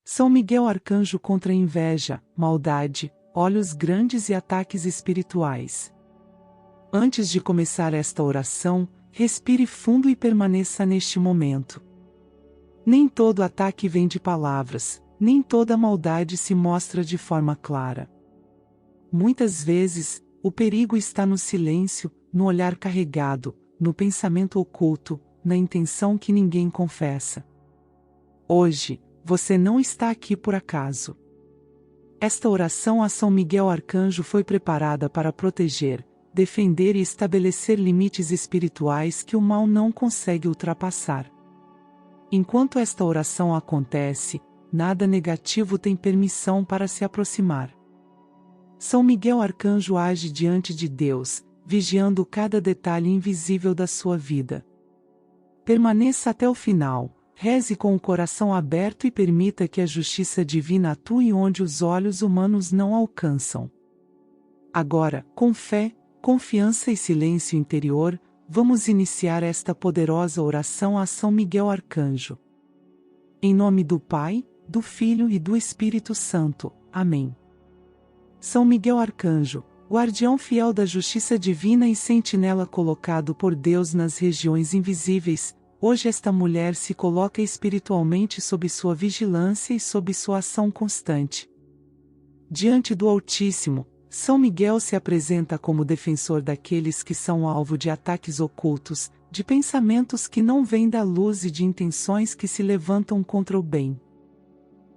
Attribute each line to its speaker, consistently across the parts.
Speaker 1: São Miguel Arcanjo contra inveja, maldade, olhos grandes e ataques espirituais. Antes de começar esta oração, respire fundo e permaneça neste momento. Nem todo ataque vem de palavras, nem toda maldade se mostra de forma clara. Muitas vezes, o perigo está no silêncio, no olhar carregado, no pensamento oculto, na intenção que ninguém confessa. Hoje, você não está aqui por acaso. Esta oração a São Miguel Arcanjo foi preparada para proteger, defender e estabelecer limites espirituais que o mal não consegue ultrapassar. Enquanto esta oração acontece, nada negativo tem permissão para se aproximar. São Miguel Arcanjo age diante de Deus, vigiando cada detalhe invisível da sua vida. Permaneça até o final, reze com o coração aberto e permita que a justiça divina atue onde os olhos humanos não alcançam. Agora, com fé, confiança e silêncio interior, vamos iniciar esta poderosa oração a São Miguel Arcanjo. Em nome do Pai, do Filho e do Espírito Santo. Amém. São Miguel Arcanjo, guardião fiel da justiça divina e sentinela colocado por Deus nas regiões invisíveis, hoje esta mulher se coloca espiritualmente sob sua vigilância e sob sua ação constante. Diante do Altíssimo, São Miguel se apresenta como defensor daqueles que são alvo de ataques ocultos, de pensamentos que não vêm da luz e de intenções que se levantam contra o bem.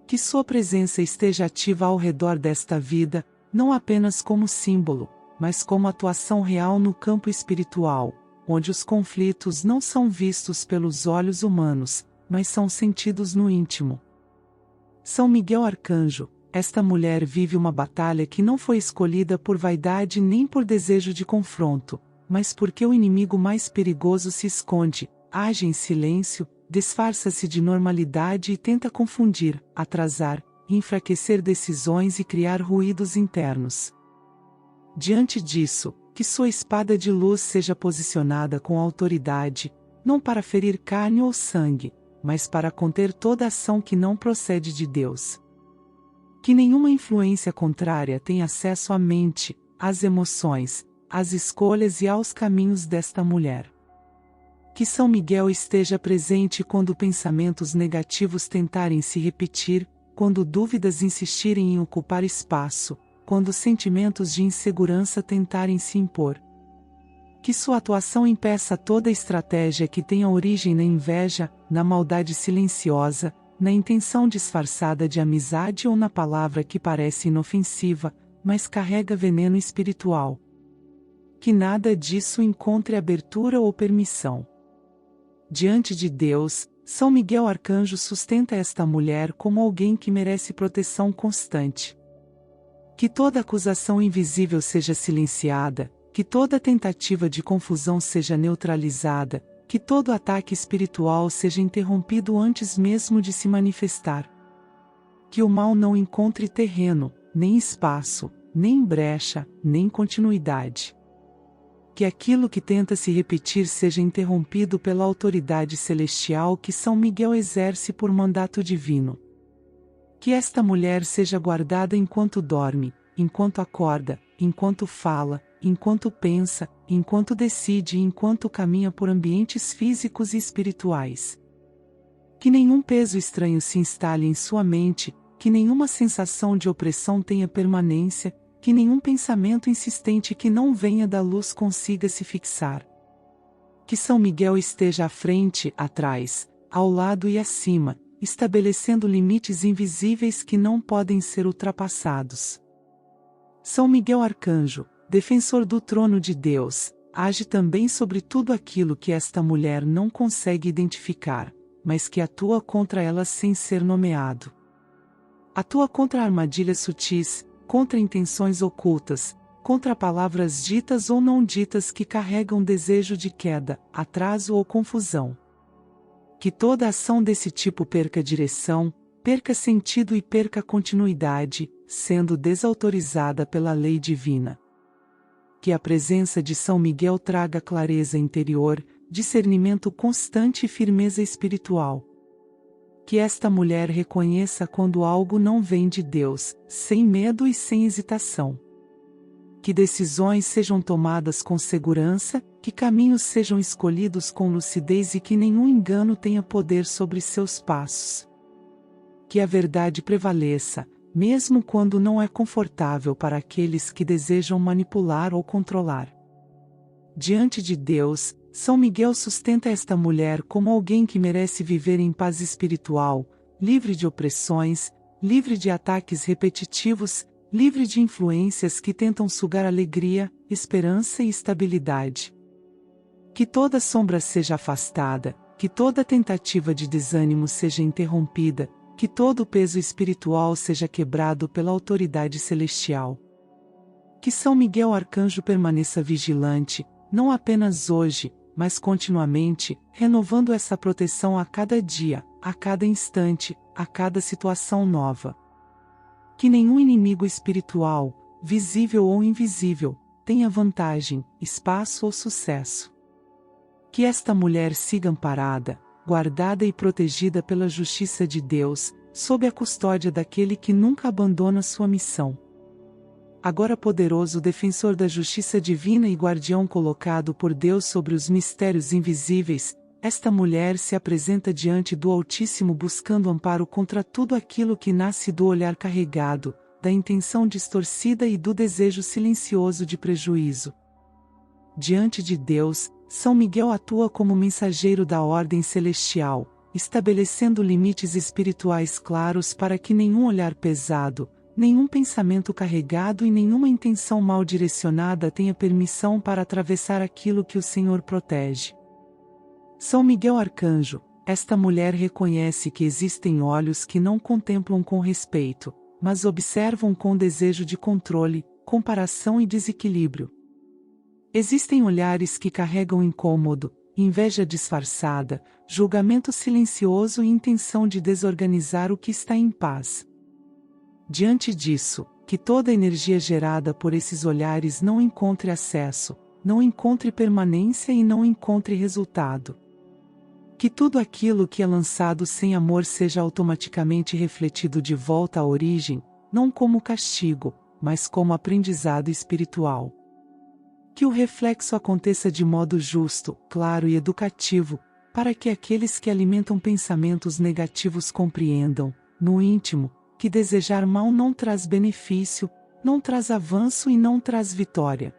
Speaker 1: Que sua presença esteja ativa ao redor desta vida, não apenas como símbolo, mas como atuação real no campo espiritual, onde os conflitos não são vistos pelos olhos humanos, mas são sentidos no íntimo. São Miguel Arcanjo, esta mulher vive uma batalha que não foi escolhida por vaidade nem por desejo de confronto, mas porque o inimigo mais perigoso se esconde, age em silêncio, disfarça-se de normalidade e tenta confundir, atrasar, enfraquecer decisões e criar ruídos internos. Diante disso, que sua espada de luz seja posicionada com autoridade, não para ferir carne ou sangue, mas para conter toda ação que não procede de Deus. Que nenhuma influência contrária tenha acesso à mente, às emoções, às escolhas e aos caminhos desta mulher. Que São Miguel esteja presente quando pensamentos negativos tentarem se repetir, quando dúvidas insistirem em ocupar espaço, quando sentimentos de insegurança tentarem se impor. Que sua atuação impeça toda estratégia que tenha origem na inveja, na maldade silenciosa, na intenção disfarçada de amizade ou na palavra que parece inofensiva, mas carrega veneno espiritual. Que nada disso encontre abertura ou permissão. Diante de Deus, São Miguel Arcanjo sustenta esta mulher como alguém que merece proteção constante. Que toda acusação invisível seja silenciada, que toda tentativa de confusão seja neutralizada, que todo ataque espiritual seja interrompido antes mesmo de se manifestar. Que o mal não encontre terreno, nem espaço, nem brecha, nem continuidade. Que aquilo que tenta se repetir seja interrompido pela autoridade celestial que São Miguel exerce por mandato divino. Que esta mulher seja guardada enquanto dorme, enquanto acorda, enquanto fala, enquanto pensa, enquanto decide e enquanto caminha por ambientes físicos e espirituais. Que nenhum peso estranho se instale em sua mente, que nenhuma sensação de opressão tenha permanência, que nenhum pensamento insistente que não venha da luz consiga se fixar. Que São Miguel esteja à frente, atrás, ao lado e acima, estabelecendo limites invisíveis que não podem ser ultrapassados. São Miguel Arcanjo, defensor do trono de Deus, age também sobre tudo aquilo que esta mulher não consegue identificar, mas que atua contra ela sem ser nomeado. Atua contra armadilhas sutis, contra intenções ocultas, contra palavras ditas ou não ditas que carregam desejo de queda, atraso ou confusão. Que toda ação desse tipo perca direção, perca sentido e perca continuidade, sendo desautorizada pela lei divina. Que a presença de São Miguel traga clareza interior, discernimento constante e firmeza espiritual. que esta mulher reconheça quando algo não vem de Deus, sem medo e sem hesitação. Que decisões sejam tomadas com segurança, que caminhos sejam escolhidos com lucidez e que nenhum engano tenha poder sobre seus passos. Que a verdade prevaleça, mesmo quando não é confortável para aqueles que desejam manipular ou controlar. Diante de Deus, São Miguel sustenta esta mulher como alguém que merece viver em paz espiritual, livre de opressões, livre de ataques repetitivos, livre de influências que tentam sugar alegria, esperança e estabilidade. Que toda sombra seja afastada, que toda tentativa de desânimo seja interrompida, que todo o peso espiritual seja quebrado pela autoridade celestial. Que São Miguel Arcanjo permaneça vigilante, não apenas hoje, mas continuamente, renovando essa proteção a cada dia, a cada instante, a cada situação nova. Que nenhum inimigo espiritual, visível ou invisível, tenha vantagem, espaço ou sucesso. Que esta mulher siga amparada, guardada e protegida pela justiça de Deus, sob a custódia daquele que nunca abandona sua missão. Agora poderoso defensor da justiça divina e guardião colocado por Deus sobre os mistérios invisíveis, esta mulher se apresenta diante do Altíssimo buscando amparo contra tudo aquilo que nasce do olhar carregado, da intenção distorcida e do desejo silencioso de prejuízo. Diante de Deus, São Miguel atua como mensageiro da ordem celestial, estabelecendo limites espirituais claros para que nenhum olhar pesado, nenhum pensamento carregado e nenhuma intenção mal direcionada tenha permissão para atravessar aquilo que o Senhor protege. São Miguel Arcanjo, esta mulher reconhece que existem olhos que não contemplam com respeito, mas observam com desejo de controle, comparação e desequilíbrio. Existem olhares que carregam incômodo, inveja disfarçada, julgamento silencioso e intenção de desorganizar o que está em paz. Diante disso, que toda a energia gerada por esses olhares não encontre acesso, não encontre permanência e não encontre resultado. Que tudo aquilo que é lançado sem amor seja automaticamente refletido de volta à origem, não como castigo, mas como aprendizado espiritual. Que o reflexo aconteça de modo justo, claro e educativo, para que aqueles que alimentam pensamentos negativos compreendam, no íntimo, que desejar mal não traz benefício, não traz avanço e não traz vitória.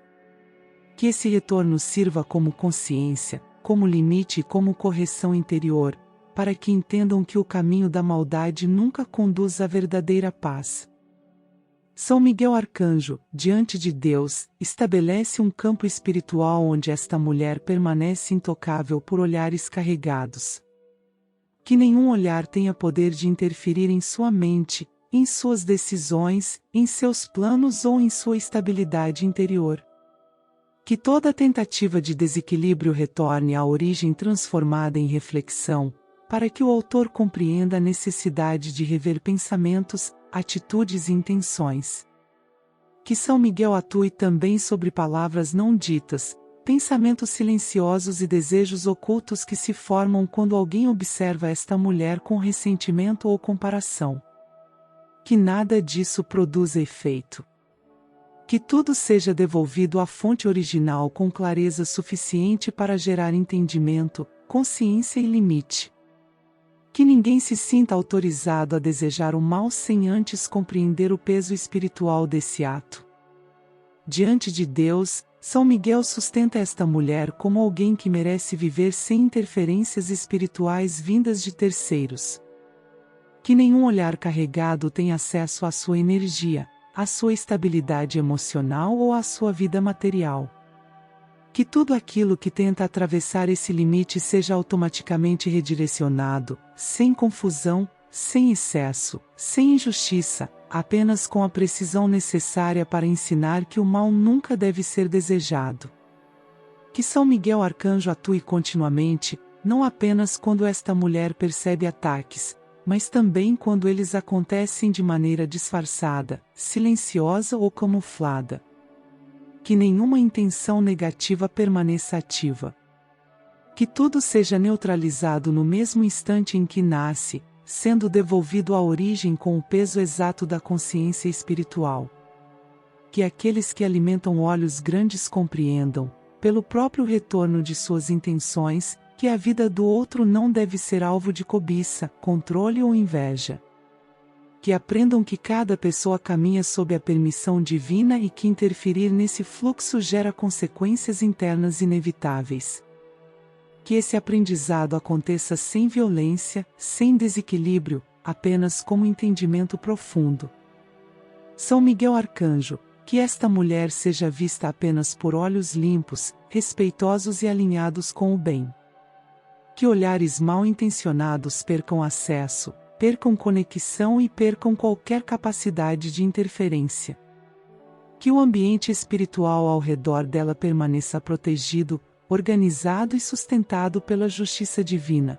Speaker 1: Que esse retorno sirva como consciência, como limite e como correção interior, para que entendam que o caminho da maldade nunca conduz à verdadeira paz. São Miguel Arcanjo, diante de Deus, estabelece um campo espiritual onde esta mulher permanece intocável por olhares carregados. Que nenhum olhar tenha poder de interferir em sua mente, em suas decisões, em seus planos ou em sua estabilidade interior. Que toda tentativa de desequilíbrio retorne à origem transformada em reflexão, para que o autor compreenda a necessidade de rever pensamentos, atitudes e intenções. Que São Miguel atue também sobre palavras não ditas, pensamentos silenciosos e desejos ocultos que se formam quando alguém observa esta mulher com ressentimento ou comparação. Que nada disso produza efeito. Que tudo seja devolvido à fonte original com clareza suficiente para gerar entendimento, consciência e limite. Que ninguém se sinta autorizado a desejar o mal sem antes compreender o peso espiritual desse ato. Diante de Deus, São Miguel sustenta esta mulher como alguém que merece viver sem interferências espirituais vindas de terceiros. Que nenhum olhar carregado tenha acesso à sua energia, à sua estabilidade emocional ou à sua vida material. Que tudo aquilo que tenta atravessar esse limite seja automaticamente redirecionado, sem confusão, sem excesso, sem injustiça, apenas com a precisão necessária para ensinar que o mal nunca deve ser desejado. Que São Miguel Arcanjo atue continuamente, não apenas quando esta mulher percebe ataques, mas também quando eles acontecem de maneira disfarçada, silenciosa ou camuflada. Que nenhuma intenção negativa permaneça ativa. Que tudo seja neutralizado no mesmo instante em que nasce, sendo devolvido à origem com o peso exato da consciência espiritual. Que aqueles que alimentam olhos grandes compreendam, pelo próprio retorno de suas intenções, que a vida do outro não deve ser alvo de cobiça, controle ou inveja. Que aprendam que cada pessoa caminha sob a permissão divina e que interferir nesse fluxo gera consequências internas inevitáveis. Que esse aprendizado aconteça sem violência, sem desequilíbrio, apenas com um entendimento profundo. São Miguel Arcanjo, que esta mulher seja vista apenas por olhos limpos, respeitosos e alinhados com o bem. Que olhares mal intencionados percam acesso, percam conexão e percam qualquer capacidade de interferência. Que o ambiente espiritual ao redor dela permaneça protegido, organizado e sustentado pela justiça divina.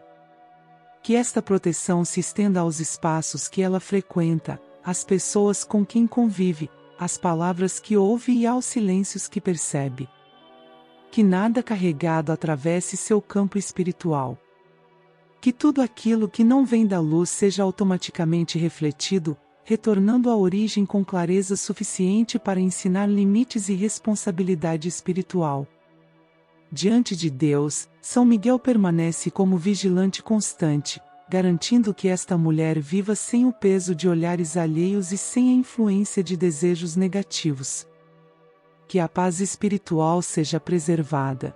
Speaker 1: Que esta proteção se estenda aos espaços que ela frequenta, às pessoas com quem convive, às palavras que ouve e aos silêncios que percebe. Que nada carregado atravesse seu campo espiritual. Que tudo aquilo que não vem da luz seja automaticamente refletido, retornando à origem com clareza suficiente para ensinar limites e responsabilidade espiritual. Diante de Deus, São Miguel permanece como vigilante constante, garantindo que esta mulher viva sem o peso de olhares alheios e sem a influência de desejos negativos. Que a paz espiritual seja preservada.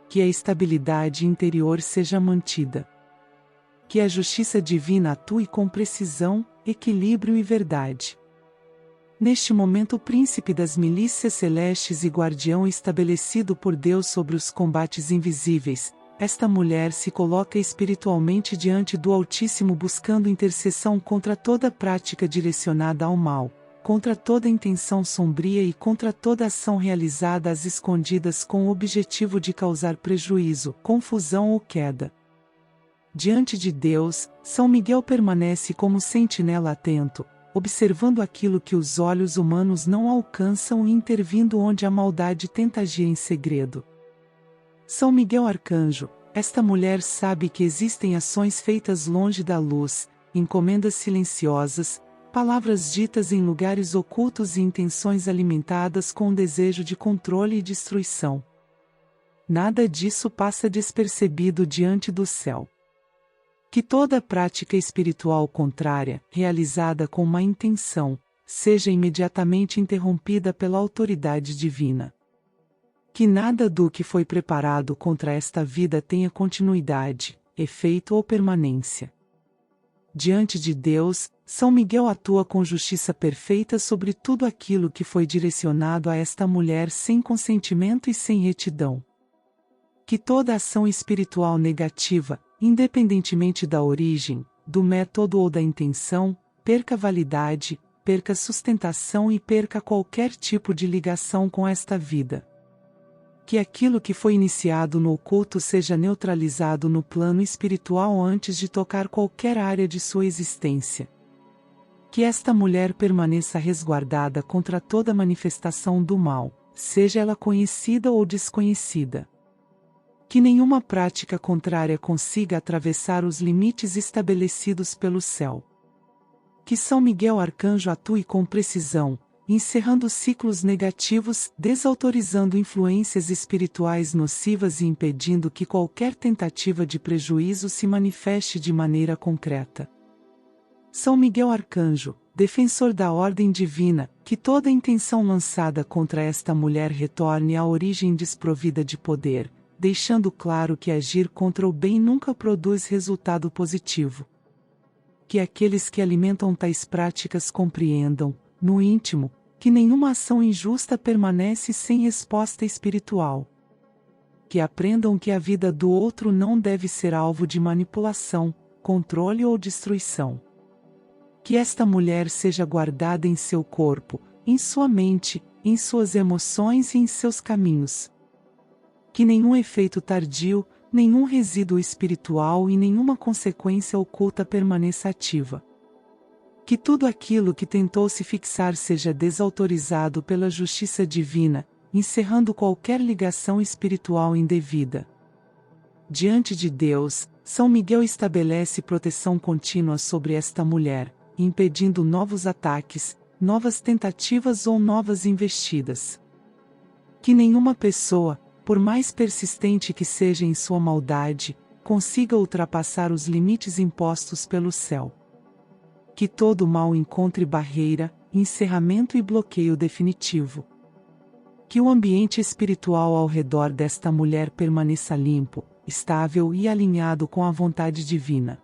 Speaker 1: Que a estabilidade interior seja mantida. Que a justiça divina atue com precisão, equilíbrio e verdade. Neste momento o príncipe das milícias celestes e guardião estabelecido por Deus sobre os combates invisíveis, esta mulher se coloca espiritualmente diante do Altíssimo buscando intercessão contra toda prática direcionada ao mal, contra toda intenção sombria e contra toda ação realizada às escondidas com o objetivo de causar prejuízo, confusão ou queda. Diante de Deus, São Miguel permanece como sentinela atento, observando aquilo que os olhos humanos não alcançam e intervindo onde a maldade tenta agir em segredo. São Miguel Arcanjo, esta mulher sabe que existem ações feitas longe da luz, encomendas silenciosas, palavras ditas em lugares ocultos e intenções alimentadas com o desejo de controle e destruição. Nada disso passa despercebido diante do céu. Que toda prática espiritual contrária, realizada com má intenção, seja imediatamente interrompida pela autoridade divina. Que nada do que foi preparado contra esta vida tenha continuidade, efeito ou permanência. Diante de Deus, São Miguel atua com justiça perfeita sobre tudo aquilo que foi direcionado a esta mulher sem consentimento e sem retidão. Que toda ação espiritual negativa, independentemente da origem, do método ou da intenção, perca validade, perca sustentação e perca qualquer tipo de ligação com esta vida. Que aquilo que foi iniciado no oculto seja neutralizado no plano espiritual antes de tocar qualquer área de sua existência. Que esta mulher permaneça resguardada contra toda manifestação do mal, seja ela conhecida ou desconhecida. Que nenhuma prática contrária consiga atravessar os limites estabelecidos pelo céu. Que São Miguel Arcanjo atue com precisão, encerrando ciclos negativos, desautorizando influências espirituais nocivas e impedindo que qualquer tentativa de prejuízo se manifeste de maneira concreta. São Miguel Arcanjo, defensor da ordem divina, que toda intenção lançada contra esta mulher retorne à origem desprovida de poder, deixando claro que agir contra o bem nunca produz resultado positivo. Que aqueles que alimentam tais práticas compreendam, no íntimo, que nenhuma ação injusta permanece sem resposta espiritual. Que aprendam que a vida do outro não deve ser alvo de manipulação, controle ou destruição. Que esta mulher seja guardada em seu corpo, em sua mente, em suas emoções e em seus caminhos. Que nenhum efeito tardio, nenhum resíduo espiritual e nenhuma consequência oculta permaneça ativa. Que tudo aquilo que tentou se fixar seja desautorizado pela justiça divina, encerrando qualquer ligação espiritual indevida. Diante de Deus, São Miguel estabelece proteção contínua sobre esta mulher, impedindo novos ataques, novas tentativas ou novas investidas. Que nenhuma pessoa, por mais persistente que seja em sua maldade, consiga ultrapassar os limites impostos pelo céu. Que todo mal encontre barreira, encerramento e bloqueio definitivo. Que o ambiente espiritual ao redor desta mulher permaneça limpo, estável e alinhado com a vontade divina.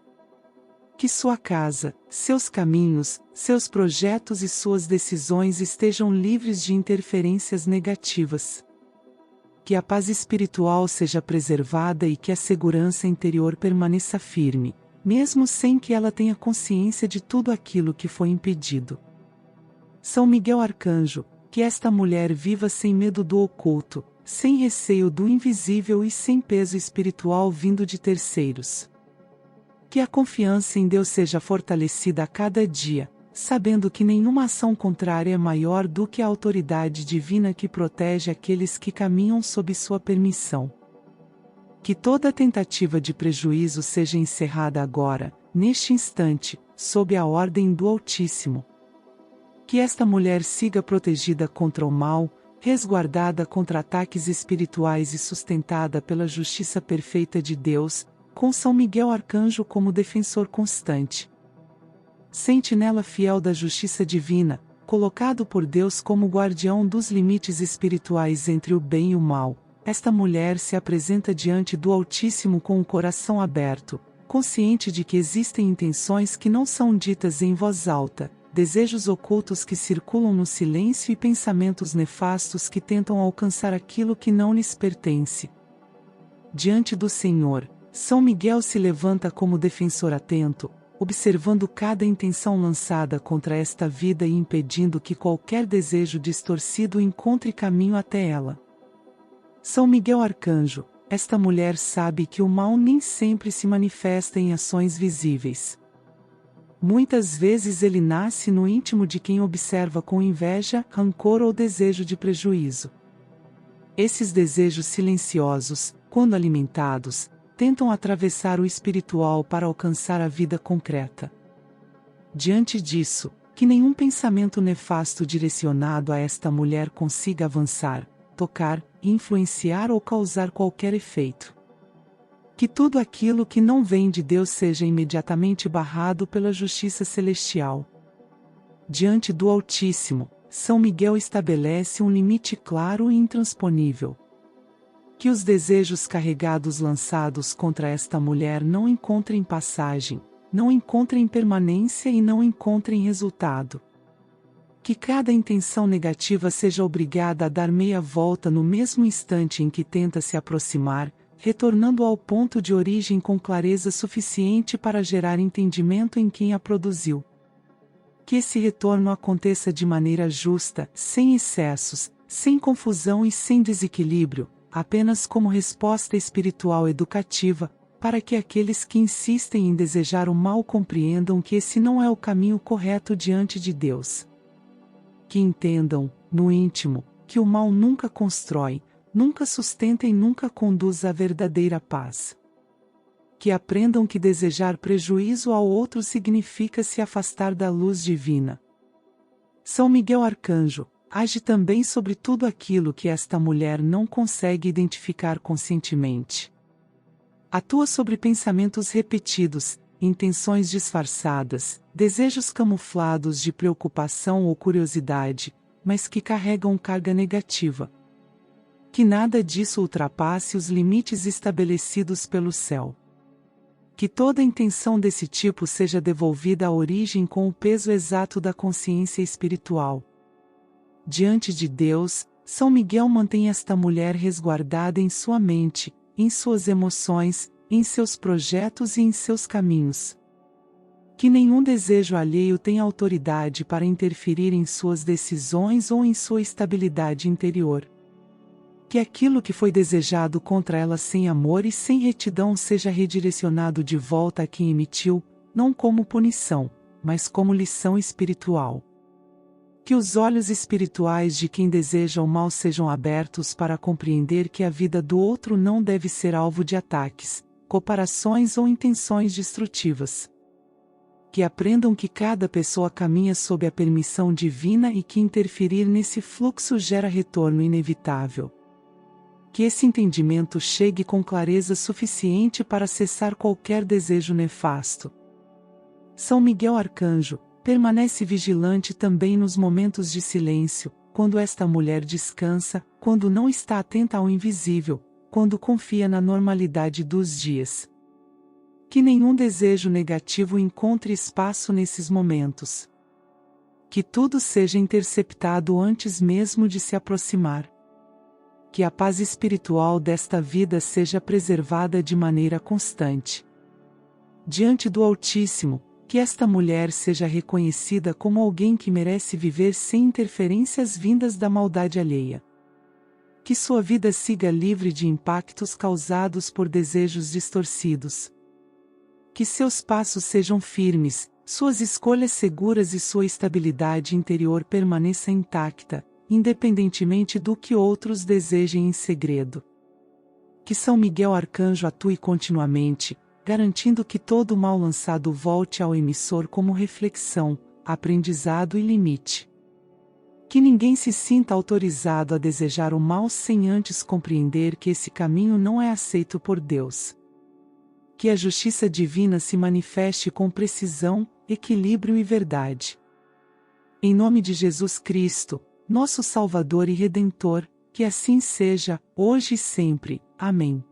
Speaker 1: Que sua casa, seus caminhos, seus projetos e suas decisões estejam livres de interferências negativas. Que a paz espiritual seja preservada e que a segurança interior permaneça firme, mesmo sem que ela tenha consciência de tudo aquilo que foi impedido. São Miguel Arcanjo, que esta mulher viva sem medo do oculto, sem receio do invisível e sem peso espiritual vindo de terceiros. Que a confiança em Deus seja fortalecida a cada dia, sabendo que nenhuma ação contrária é maior do que a autoridade divina que protege aqueles que caminham sob sua permissão. Que toda tentativa de prejuízo seja encerrada agora, neste instante, sob a ordem do Altíssimo. Que esta mulher siga protegida contra o mal, resguardada contra ataques espirituais e sustentada pela justiça perfeita de Deus, com São Miguel Arcanjo como defensor constante. Sentinela fiel da justiça divina, colocado por Deus como guardião dos limites espirituais entre o bem e o mal, esta mulher se apresenta diante do Altíssimo com o coração aberto, consciente de que existem intenções que não são ditas em voz alta, desejos ocultos que circulam no silêncio e pensamentos nefastos que tentam alcançar aquilo que não lhes pertence. Diante do Senhor, São Miguel se levanta como defensor atento, observando cada intenção lançada contra esta vida e impedindo que qualquer desejo distorcido encontre caminho até ela. São Miguel Arcanjo, esta mulher sabe que o mal nem sempre se manifesta em ações visíveis. Muitas vezes ele nasce no íntimo de quem observa com inveja, rancor ou desejo de prejuízo. Esses desejos silenciosos, quando alimentados, tentam atravessar o espiritual para alcançar a vida concreta. Diante disso, que nenhum pensamento nefasto direcionado a esta mulher consiga avançar, tocar, influenciar ou causar qualquer efeito. Que tudo aquilo que não vem de Deus seja imediatamente barrado pela justiça celestial. Diante do Altíssimo, São Miguel estabelece um limite claro e intransponível. Que os desejos carregados lançados contra esta mulher não encontrem passagem, não encontrem permanência e não encontrem resultado. Que cada intenção negativa seja obrigada a dar meia volta no mesmo instante em que tenta se aproximar, retornando ao ponto de origem com clareza suficiente para gerar entendimento em quem a produziu. Que esse retorno aconteça de maneira justa, sem excessos, sem confusão e sem desequilíbrio, apenas como resposta espiritual educativa, para que aqueles que insistem em desejar o mal compreendam que esse não é o caminho correto diante de Deus. Que entendam, no íntimo, que o mal nunca constrói, nunca sustenta e nunca conduz à verdadeira paz. Que aprendam que desejar prejuízo ao outro significa se afastar da luz divina. São Miguel Arcanjo, age também sobre tudo aquilo que esta mulher não consegue identificar conscientemente. Atua sobre pensamentos repetidos, intenções disfarçadas, desejos camuflados de preocupação ou curiosidade, mas que carregam carga negativa. Que nada disso ultrapasse os limites estabelecidos pelo céu. Que toda intenção desse tipo seja devolvida à origem com o peso exato da consciência espiritual. Diante de Deus, São Miguel mantém esta mulher resguardada em sua mente, em suas emoções, em seus projetos e em seus caminhos. Que nenhum desejo alheio tenha autoridade para interferir em suas decisões ou em sua estabilidade interior. Que aquilo que foi desejado contra ela sem amor e sem retidão seja redirecionado de volta a quem emitiu, não como punição, mas como lição espiritual. Que os olhos espirituais de quem deseja o mal sejam abertos para compreender que a vida do outro não deve ser alvo de ataques, comparações ou intenções destrutivas. Que aprendam que cada pessoa caminha sob a permissão divina e que interferir nesse fluxo gera retorno inevitável. Que esse entendimento chegue com clareza suficiente para cessar qualquer desejo nefasto. São Miguel Arcanjo, permanece vigilante também nos momentos de silêncio, quando esta mulher descansa, quando não está atenta ao invisível, quando confia na normalidade dos dias. Que nenhum desejo negativo encontre espaço nesses momentos. Que tudo seja interceptado antes mesmo de se aproximar. Que a paz espiritual desta vida seja preservada de maneira constante. Diante do Altíssimo, que esta mulher seja reconhecida como alguém que merece viver sem interferências vindas da maldade alheia. Que sua vida siga livre de impactos causados por desejos distorcidos. Que seus passos sejam firmes, suas escolhas seguras e sua estabilidade interior permaneça intacta, independentemente do que outros desejem em segredo. Que São Miguel Arcanjo atue continuamente, garantindo que todo o mal lançado volte ao emissor como reflexão, aprendizado e limite. Que ninguém se sinta autorizado a desejar o mal sem antes compreender que esse caminho não é aceito por Deus. Que a justiça divina se manifeste com precisão, equilíbrio e verdade. Em nome de Jesus Cristo, nosso Salvador e Redentor, que assim seja, hoje e sempre. Amém.